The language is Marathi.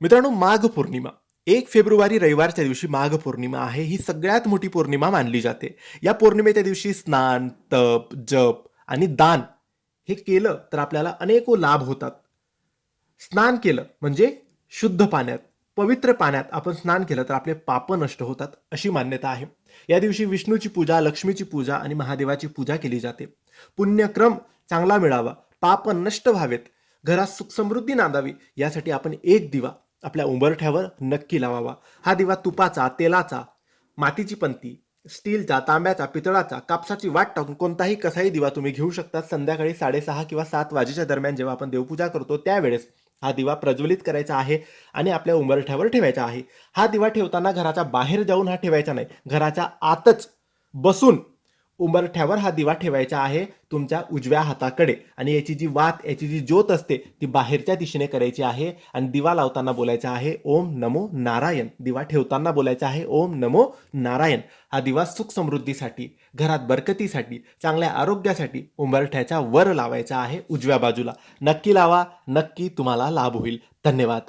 मित्रांनो, माघ पौर्णिमा 1 फेब्रुवारी रविवारच्या दिवशी माघ पौर्णिमा आहे. ही सगळ्यात मोठी पौर्णिमा मानली जाते. या पौर्णिमेच्या दिवशी स्नान, तप, जप आणि दान हे केलं तर आपल्याला अनेको लाभ होतात. स्नान केलं म्हणजे शुद्ध पाण्यात, पवित्र पाण्यात आपण स्नान केलं तर आपले पाप नष्ट होतात अशी मान्यता आहे. या दिवशी विष्णूची पूजा, लक्ष्मीची पूजा आणि महादेवाची पूजा केली जाते. पुण्यक्रम चांगला मिळावा, पाप नष्ट व्हावेत, घरात सुख समृद्धी नांदावी यासाठी आपण एक दिवा आपल्या उंबरठ्यावर नक्की लावावा. हा दिवा तुपाचा, तेलाचा, मातीची पंती, स्टीलचा, तांब्याचा, पितळाचा, कापसाची वाट टाकून कोणताही कसाही दिवा तुम्ही घेऊ शकता. संध्याकाळी 6:30 किंवा 7 वाजेच्या दरम्यान जेव्हा आपण देवपूजा करतो त्यावेळेस हा दिवा प्रज्वलित करायचा आहे आणि आपल्या उंबरठ्यावर ठेवायचा आहे. हा दिवा ठेवताना घराच्या बाहेर जाऊन हा ठेवायचा नाही, घराच्या आतच बसून उंबरठ्यावर हा दिवा ठेवायचा आहे तुमच्या उजव्या हाताकडे. आणि याची जी वात, याची जी ज्योत असते ती बाहेरच्या दिशेने करायची आहे. आणि दिवा लावताना बोलायचा आहे ओम नमो नारायण. दिवा ठेवताना बोलायचा आहे ओम नमो नारायण. हा दिवा सुख समृद्धीसाठी, घरात बरकतीसाठी, चांगल्या आरोग्यासाठी उंबरठ्याच्या वर लावायचा आहे उजव्या बाजूला. नक्की लावा, नक्की तुम्हाला लाभ होईल. धन्यवाद.